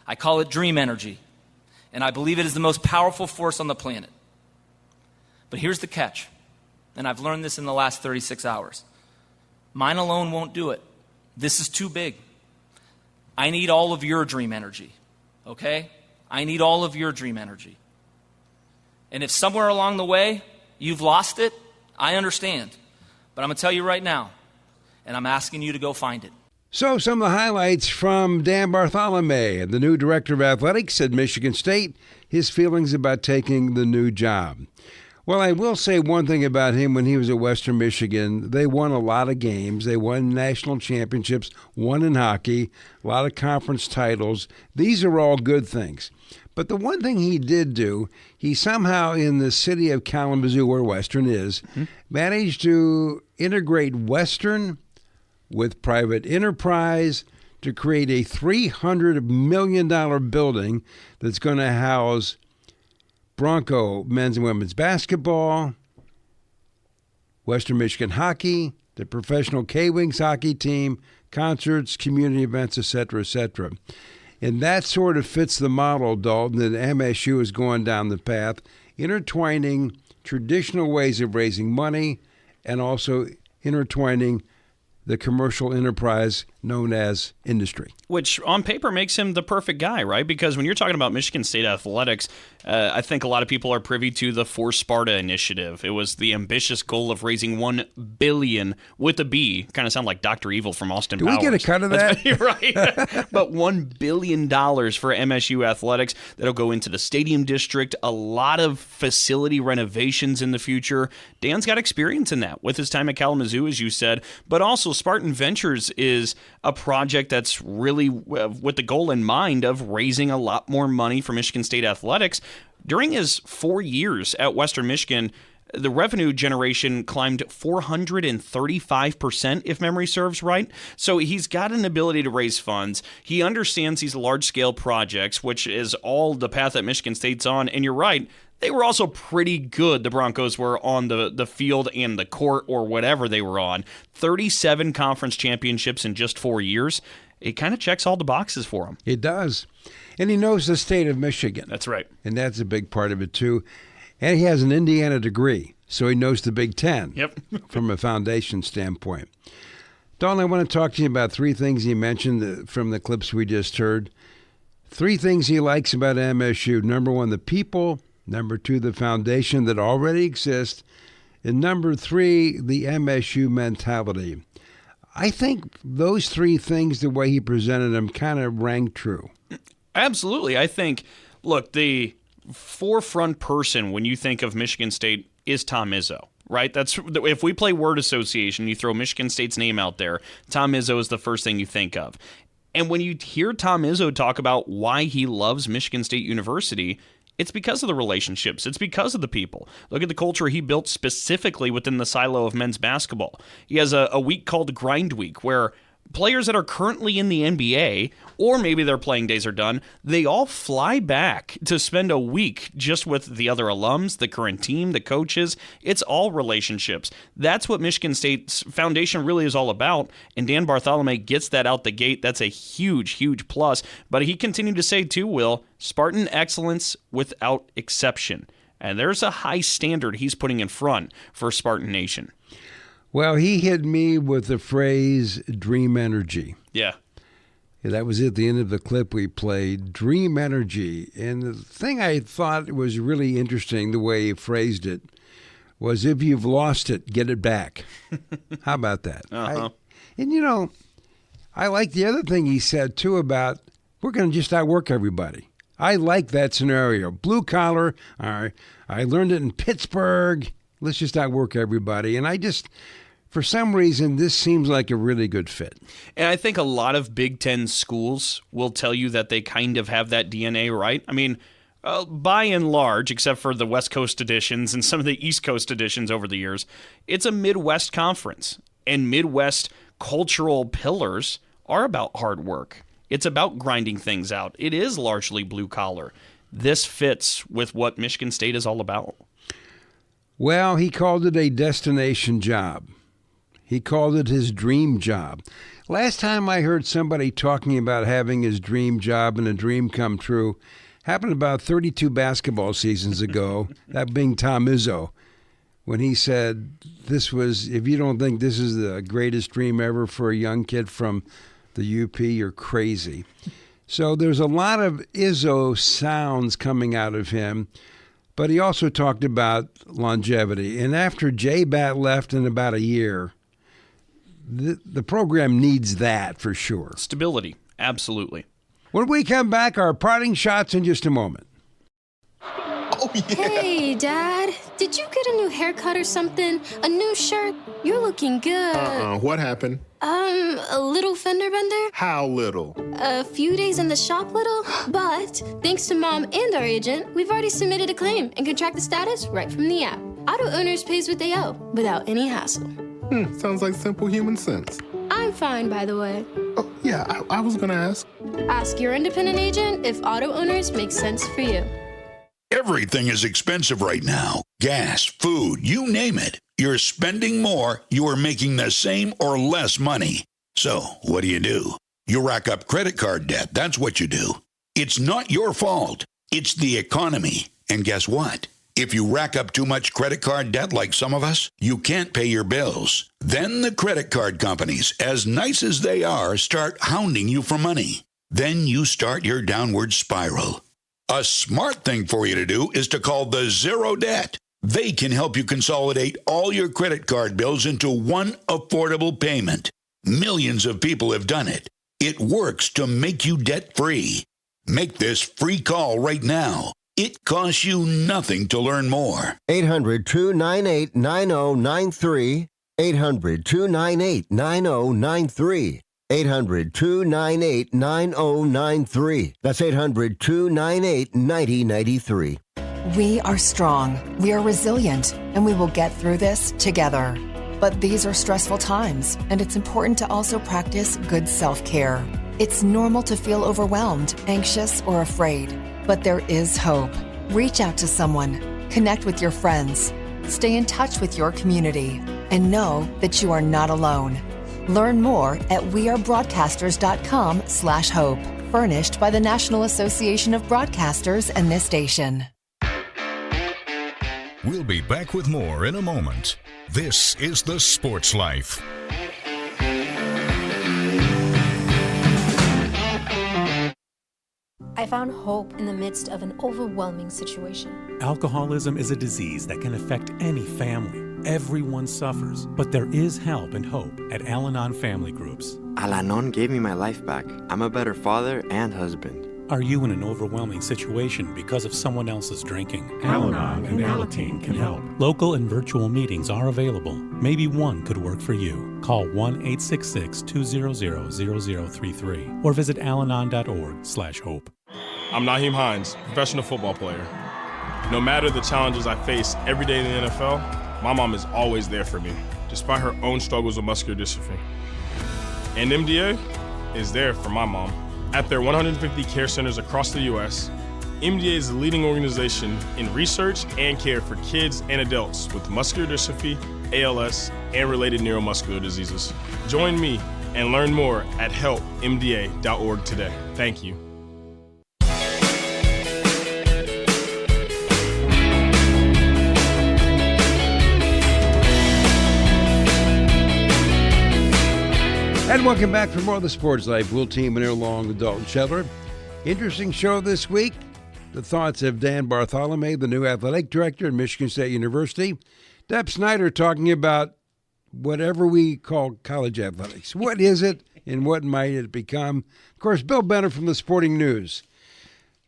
I call it dream energy. And I believe it is the most powerful force on the planet. But here's the catch, and I've learned this in the last 36 hours. Mine alone won't do it. This is too big. I need all of your dream energy, okay? I need all of your dream energy. And if somewhere along the way you've lost it, I understand. But I'm going to tell you right now, and I'm asking you to go find it. So some of the highlights from Dan Bartholomae, the new director of athletics at Michigan State, his feelings about taking the new job. Well, I will say one thing about him. When he was at Western Michigan, they won a lot of games. They won national championships, won in hockey, a lot of conference titles. These are all good things. But the one thing he did do, he somehow in the city of Kalamazoo, where Western is, managed to integrate Western with private enterprise to create a $300 million building that's going to house Bronco men's and women's basketball, Western Michigan hockey, the professional K-Wings hockey team, concerts, community events, etc., etc. And that sort of fits the model, Dalton, that MSU is going down the path, intertwining traditional ways of raising money and also intertwining the commercial enterprise known as industry. Which on paper makes him the perfect guy, right? Because when you're talking about Michigan State athletics, I think a lot of people are privy to the For Sparta initiative. It was the ambitious goal of raising $1 billion with a B. Kind of sound like Dr. Evil from Austin Powers. Do we get a cut of that? Right. But $1 billion for MSU athletics. That'll go into the stadium district. A lot of facility renovations in the future. Dan's got experience in that with his time at Kalamazoo, as you said. But also Spartan Ventures is a project that's really with the goal in mind of raising a lot more money for Michigan State athletics. During his 4 years at Western Michigan, the revenue generation climbed 435%, if memory serves right. So he's got an ability to raise funds. He understands these large-scale projects, which is all the path that Michigan State's on. And you're right, they were also pretty good, the Broncos were, on the field and the court or whatever they were on. 37 conference championships in just 4 years. It kind of checks all the boxes for him. It does. And he knows the state of Michigan. That's right. And that's a big part of it, too. And he has an Indiana degree, so he knows the Big Ten from a foundation standpoint. Don, I want to talk to you about three things he mentioned from the clips we just heard. Three things he likes about MSU. Number one, the people. Number two, the foundation that already exists. And number three, the MSU mentality. I think those three things, the way he presented them, kind of rang true. Absolutely. I think, look, the forefront person when you think of Michigan State is Tom Izzo, right? That's if we play word association, you throw Michigan State's name out there, Tom Izzo is the first thing you think of. And when you hear Tom Izzo talk about why he loves Michigan State University, it's because of the relationships. It's because of the people. Look at the culture he built specifically within the silo of men's basketball. He has a week called Grind Week where players that are currently in the NBA, or maybe their playing days are done, they all fly back to spend a week just with the other alums, the current team, the coaches. It's all relationships. That's what Michigan State's foundation really is all about, and Dan Bartholomae gets that out the gate. That's a huge, huge plus. But he continued to say, too, Will, Spartan excellence without exception. And there's a high standard he's putting in front for Spartan Nation. Well, he hit me with the phrase dream energy. Yeah. That was at the end of the clip we played, dream energy. And the thing I thought was really interesting, the way he phrased it, was if you've lost it, get it back. How about that? Uh-huh. I like the other thing he said, too, about we're going to just outwork everybody. I like that scenario. Blue collar, I learned it in Pittsburgh. Let's just outwork everybody. And for some reason, this seems like a really good fit. And I think a lot of Big Ten schools will tell you that they kind of have that DNA, right? I mean, by and large, except for the West Coast editions and some of the East Coast editions over the years, it's a Midwest conference. And Midwest cultural pillars are about hard work. It's about grinding things out. It is largely blue collar. This fits with what Michigan State is all about. Well, he called it a destination job. He called it his dream job. Last time I heard somebody talking about having his dream job and a dream come true happened about 32 basketball seasons ago, that being Tom Izzo, when he said if you don't think this is the greatest dream ever for a young kid from the UP, you're crazy. So there's a lot of Izzo sounds coming out of him, but he also talked about longevity. And after J-Bat left in about a year, the program needs that for sure. Stability, absolutely. When we come back, our parting shots in just a moment. Oh, yeah. Hey, Dad. Did you get a new haircut or something? A new shirt? You're looking good. What happened? A little fender bender? How little? A few days in the shop little, but thanks to Mom and our agent, we've already submitted a claim and can track the status right from the app. Auto owners pays what they owe without any hassle. Sounds like simple human sense. I'm fine, by the way. Oh, yeah, I was gonna ask. Ask your independent agent if auto owners make sense for you. Everything is expensive right now. Gas, food, you name it. You're spending more, you are making the same or less money. So, what do? You rack up credit card debt, that's what you do. It's not your fault. It's the economy. And guess what? If you rack up too much credit card debt like some of us, you can't pay your bills. Then the credit card companies, as nice as they are, start hounding you for money. Then you start your downward spiral. A smart thing for you to do is to call the Zero Debt. They can help you consolidate all your credit card bills into one affordable payment. Millions of people have done it. It works to make you debt-free. Make this free call right now. It costs you nothing to learn more. 800-298-9093. 800-298-9093. 800-298-9093. That's 800-298-9093. We are strong, we are resilient, and we will get through this together. But these are stressful times, and it's important to also practice good self-care. It's normal to feel overwhelmed, anxious, or afraid, but there is hope. Reach out to someone, connect with your friends, stay in touch with your community, and know that you are not alone. Learn more at wearebroadcasters.com/hope. Furnished by the National Association of Broadcasters and this station. We'll be back with more in a moment. This is The Sports Life. I found hope in the midst of an overwhelming situation. Alcoholism is a disease that can affect any family. Everyone suffers, but there is help and hope at Al-Anon Family Groups. Al-Anon gave me my life back. I'm a better father and husband. Are you in an overwhelming situation because of someone else's drinking? Al-Anon and Alateen can help. Local and virtual meetings are available. Maybe one could work for you. Call 1-866-200-0033 or visit alanon.org/hope. I'm Naheem Hines, professional football player. No matter the challenges I face every day in the NFL, my mom is always there for me, despite her own struggles with muscular dystrophy. And MDA is there for my mom. At their 150 care centers across the U.S., MDA is the leading organization in research and care for kids and adults with muscular dystrophy, ALS, and related neuromuscular diseases. Join me and learn more at helpmda.org today. Thank you. And welcome back for more of the Sports Life. We'll team in here along with Dalton Shetler. Interesting show this week. The thoughts of Dan Bartholomae, the new athletic director at Michigan State University. Deb Schneider talking about whatever we call college athletics. What is it and what might it become? Of course, Bill Benner from the Sporting News.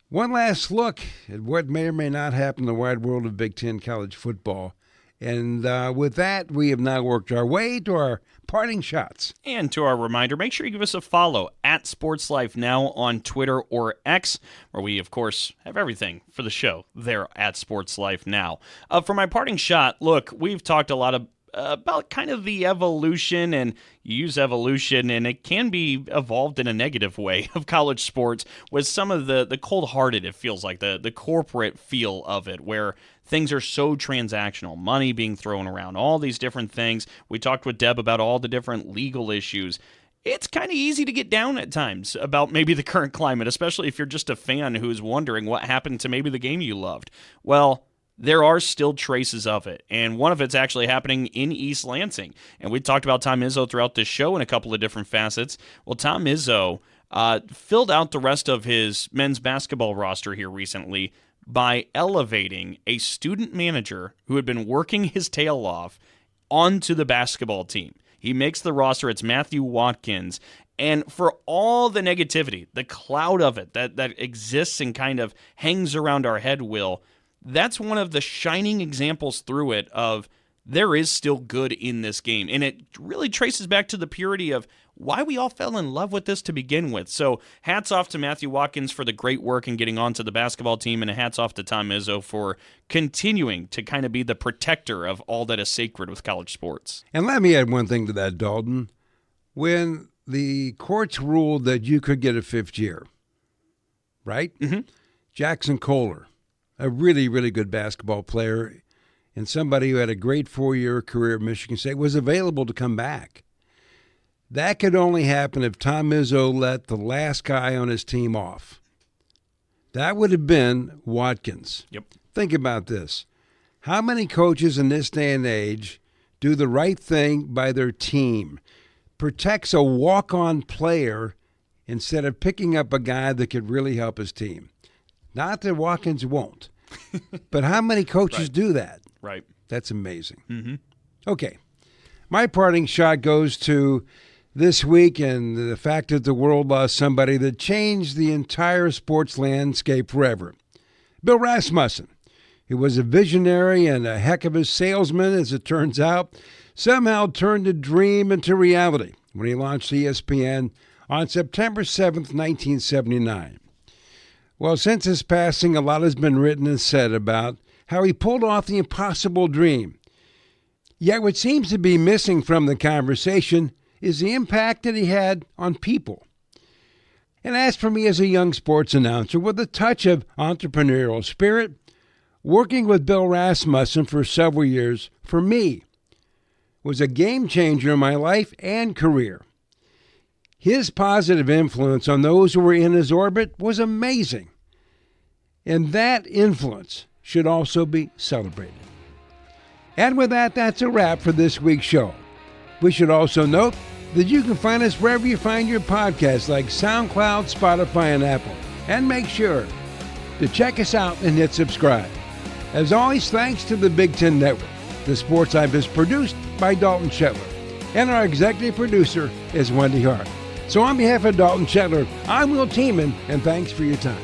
One last look at what may or may not happen in the wide world of Big Ten college football. And with that, we have now worked our way to our parting shots. And to our reminder, make sure you give us a follow at Sports Life Now on Twitter or X, where we, of course, have everything for the show there at Sports Life Now. For my parting shot, look, we've talked a lot about kind of the evolution, and you use evolution, and it can be evolved in a negative way, of college sports with some of the cold-hearted, it feels like, the corporate feel of it, where things are so transactional, money being thrown around, all these different things. We talked with Deb about all the different legal issues. It's kind of easy to get down at times about maybe the current climate, especially if you're just a fan who's wondering what happened to maybe the game you loved. Well, there are still traces of it, and one of it's actually happening in East Lansing. And we talked about Tom Izzo throughout this show in a couple of different facets. Well, Tom Izzo filled out the rest of his men's basketball roster here recently by elevating a student manager who had been working his tail off onto the basketball team. He makes the roster. It's Matthew Watkins. And for all the negativity, the cloud of it that exists and kind of hangs around our head, Will, that's one of the shining examples through it of there is still good in this game. And it really traces back to the purity of why we all fell in love with this to begin with. So hats off to Matthew Watkins for the great work in getting onto the basketball team, and hats off to Tom Izzo for continuing to kind of be the protector of all that is sacred with college sports. And let me add one thing to that, Dalton. When the courts ruled that you could get a fifth year, right? Mm-hmm. Jackson Kohler, a really, really good basketball player and somebody who had a great 4-year career at Michigan State, was available to come back. That could only happen if Tom Izzo let the last guy on his team off. That would have been Watkins. Yep. Think about this. How many coaches in this day and age do the right thing by their team, protects a walk-on player instead of picking up a guy that could really help his team? Not that Watkins won't, but how many coaches do that? Right. That's amazing. Mm-hmm. Okay. My parting shot goes to this week and the fact that the world lost somebody that changed the entire sports landscape forever. Bill Rasmussen, who was a visionary and a heck of a salesman, as it turns out, somehow turned a dream into reality when he launched ESPN on September 7th, 1979. Well, since his passing, a lot has been written and said about how he pulled off the impossible dream. Yet what seems to be missing from the conversation is the impact that he had on people. And as for me as a young sports announcer with a touch of entrepreneurial spirit, working with Bill Rasmussen for several years, for me, was a game changer in my life and career. His positive influence on those who were in his orbit was amazing. And that influence should also be celebrated. And with that, that's a wrap for this week's show. We should also note that you can find us wherever you find your podcasts like SoundCloud, Spotify, and Apple. And make sure to check us out and hit subscribe. As always, thanks to the Big Ten Network. The Sports Life is produced by Dalton Shetler. And our executive producer is Wendy Hart. So on behalf of Dalton Shetler, I'm Will Tiemann, and thanks for your time.